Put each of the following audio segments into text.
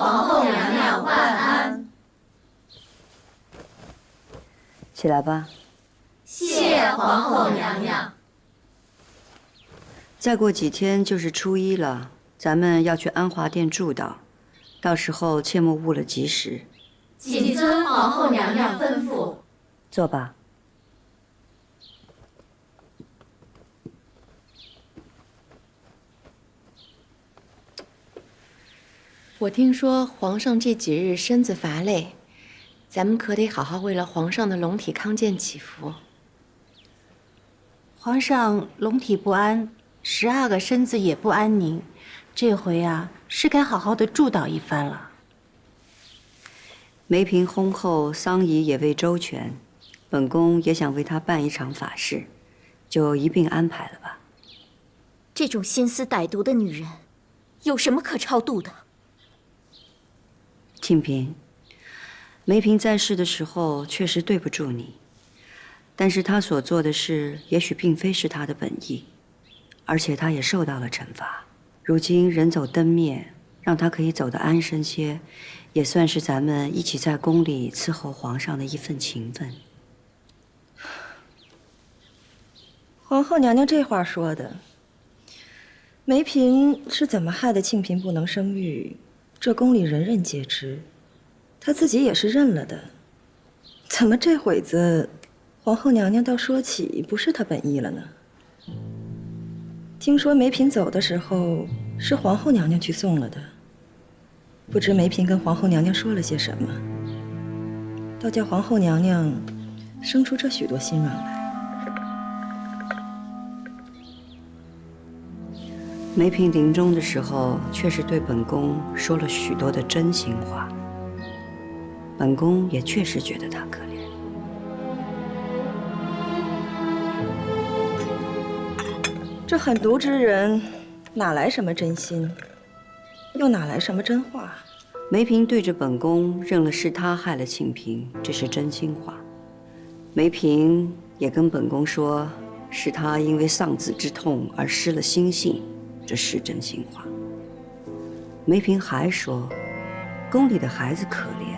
皇后娘娘万安。起来吧。谢皇后娘娘。再过几天就是初一了，咱们要去安华殿祝祷，到时候切莫误了吉时。谨遵皇后娘娘吩咐。坐吧。我听说皇上这几日身子乏累，咱们可得好好为了皇上的龙体康健祈福。皇上龙体不安，12个身子也不安宁，这回啊是该好好的祝祷一番了。梅嫔薨后，丧仪也未周全，本宫也想为她办一场法事，就一并安排了吧。这种心思歹毒的女人，有什么可超度的？庆嫔，梅嫔在世的时候确实对不住你，但是她所做的事也许并非是她的本意，而且她也受到了惩罚。如今人走灯灭，让她可以走得安生些，也算是咱们一起在宫里伺候皇上的一份情分。皇后娘娘这话说的，梅嫔是怎么害得庆嫔不能生育？这宫里人人皆知，她自己也是认了的。怎么这会子，皇后娘娘倒说起不是她本意了呢？听说梅嫔走的时候是皇后娘娘去送了的，不知梅嫔跟皇后娘娘说了些什么，倒叫皇后娘娘生出这许多心软来。梅嫔临终的时候，确实对本宫说了许多的真心话。本宫也确实觉得她可怜。这狠毒之人，哪来什么真心，又哪来什么真话？梅嫔对着本宫认了是她害了庆嫔，这是真心话。梅嫔也跟本宫说，是她因为丧子之痛而失了心性。这是真心话。梅嫔还说，宫里的孩子可怜，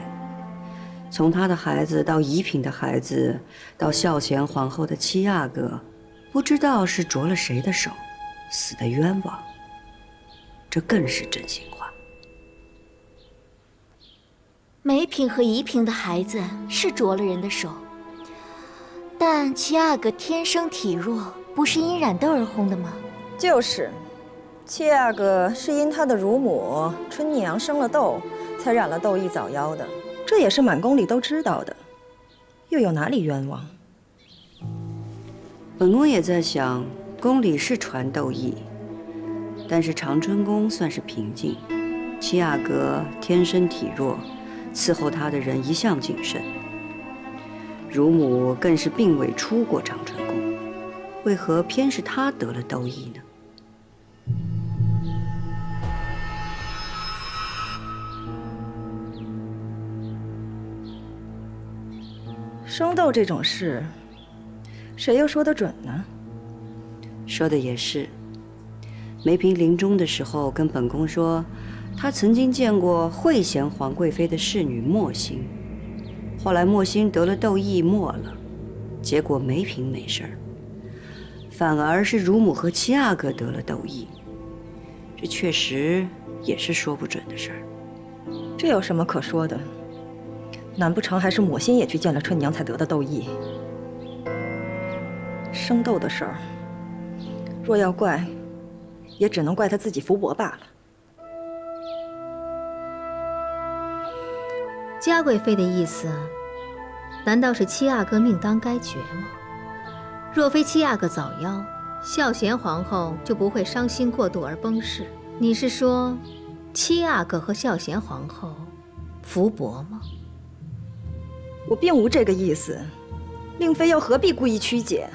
从她的孩子到仪嫔的孩子，到孝贤皇后的七阿哥，不知道是着了谁的手，死得冤枉。这更是真心话。梅嫔和仪嫔的孩子是着了人的手，但七阿哥天生体弱，不是因染痘而薨的吗？就是。七阿哥是因他的乳母春娘生了痘，才染了痘疫早夭的，这也是满宫里都知道的，又有哪里冤枉？本宫也在想，宫里是传痘疫，但是长春宫算是平静，七阿哥天生体弱，伺候他的人一向谨慎，乳母更是并未出过长春宫，为何偏是他得了痘疫呢？生痘这种事，谁又说得准呢？说的也是。梅嫔临终的时候跟本宫说，她曾经见过惠贤皇贵妃的侍女莫欣，后来莫欣得了痘疫没了，结果梅嫔没事儿，反而是乳母和七阿哥得了痘疫，这确实也是说不准的事儿。这有什么可说的？难不成还是抹心也去见了春娘才得的痘疫？生痘的事儿，若要怪，也只能怪他自己福薄罢了。嘉贵妃的意思，难道是七阿哥命当该绝吗？若非七阿哥早夭，孝贤皇后就不会伤心过度而崩逝。你是说，七阿哥和孝贤皇后福薄吗？我并无这个意思，令妃又何必故意曲解？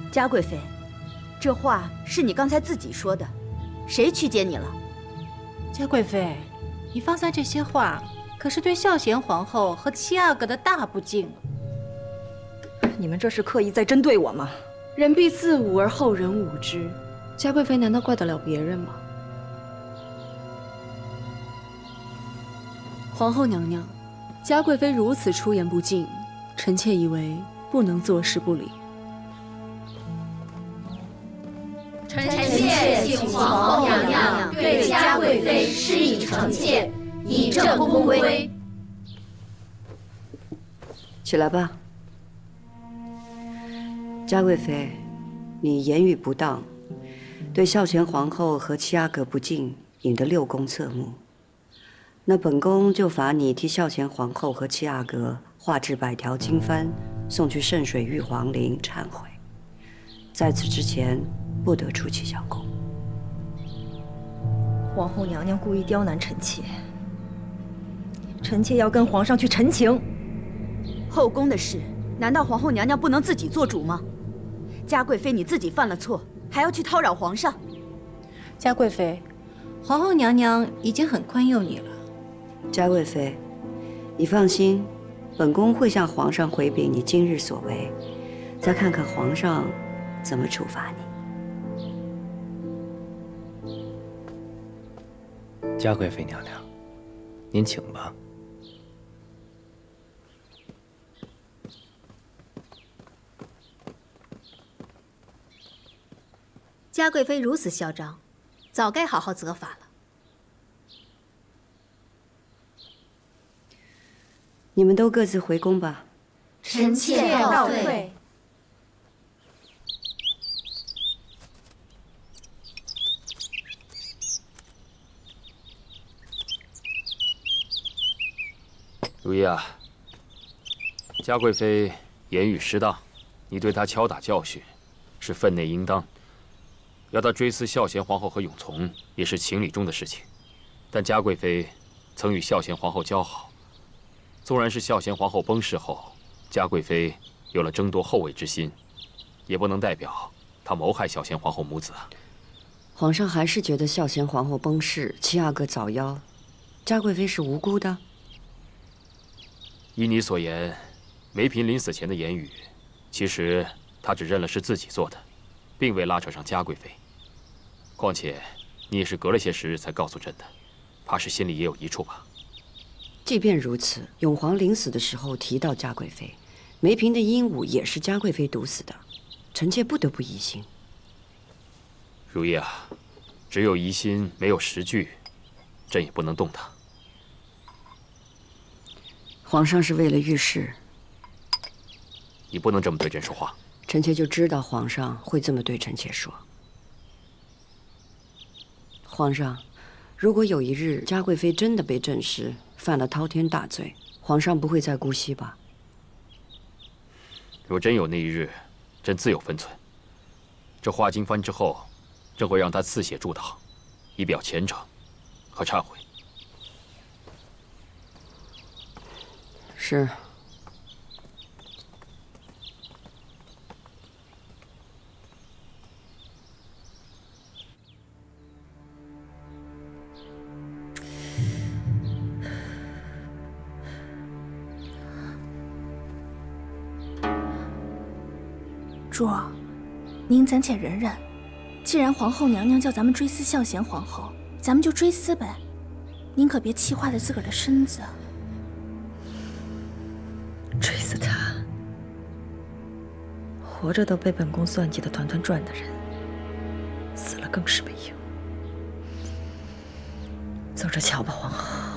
嘉贵妃，这话是你刚才自己说的，谁曲解你了？嘉贵妃，你方才这些话可是对孝贤皇后和七阿哥的大不敬。你们这是刻意在针对我吗？人必自侮而后人侮之，嘉贵妃难道怪得了别人吗？皇后娘娘，嘉贵妃如此出言不敬，臣妾以为不能坐视不理。臣妾请皇后娘娘对嘉贵妃施以惩戒，以正宫规。起来吧，嘉贵妃，你言语不当，对孝贤皇后和七阿哥不敬，引得6宫侧目。那本宫就罚你替孝贤皇后和七阿哥画制100条经幡，送去圣水玉皇陵忏悔。在此之前，不得出齐襄宫。皇后娘娘故意刁难臣妾，臣妾要跟皇上去陈情。后宫的事，难道皇后娘娘不能自己做主吗？嘉贵妃你自己犯了错，还要去叨扰皇上？嘉贵妃，皇后娘娘已经很宽宥你了。嘉贵妃，你放心，本宫会向皇上回禀你今日所为，再看看皇上怎么处罚你。嘉贵妃娘娘，您请吧。嘉贵妃如此嚣张，早该好好责罚了。你们都各自回宫吧。臣妾告退。如意啊，嘉贵妃言语失当，你对她敲打教训，是分内应当。要她追思孝贤皇后和永从，也是情理中的事情。但嘉贵妃曾与孝贤皇后交好，纵然是孝贤皇后崩逝后，嘉贵妃有了争夺后位之心，也不能代表她谋害孝贤皇后母子啊。皇上还是觉得孝贤皇后崩逝，七阿哥早夭，嘉贵妃是无辜的。依你所言，梅嫔临死前的言语，其实她只认了是自己做的，并未拉扯上嘉贵妃。况且你也是隔了些时日才告诉朕的，怕是心里也有一处吧？即便如此，永皇临死的时候提到嘉贵妃，梅嫔的鹦鹉也是嘉贵妃毒死的，臣妾不得不疑心。如意啊，只有疑心没有实据，朕也不能动她。皇上是为了御事，你不能这么对朕说话。臣妾就知道皇上会这么对臣妾说。皇上，如果有一日嘉贵妃真的被证实犯了滔天大罪，皇上不会再姑息吧？若真有那一日，朕自有分寸。这画经幡之后，朕会让他赐血祝祷，以表虔诚和忏悔。是。主儿，您暂且忍忍。既然皇后娘娘叫咱们追思孝贤皇后，咱们就追思呗。您可别气坏了自个儿的身子。追死他，活着都被本宫算计得团团转的人，死了更是没用。走着瞧吧，皇后。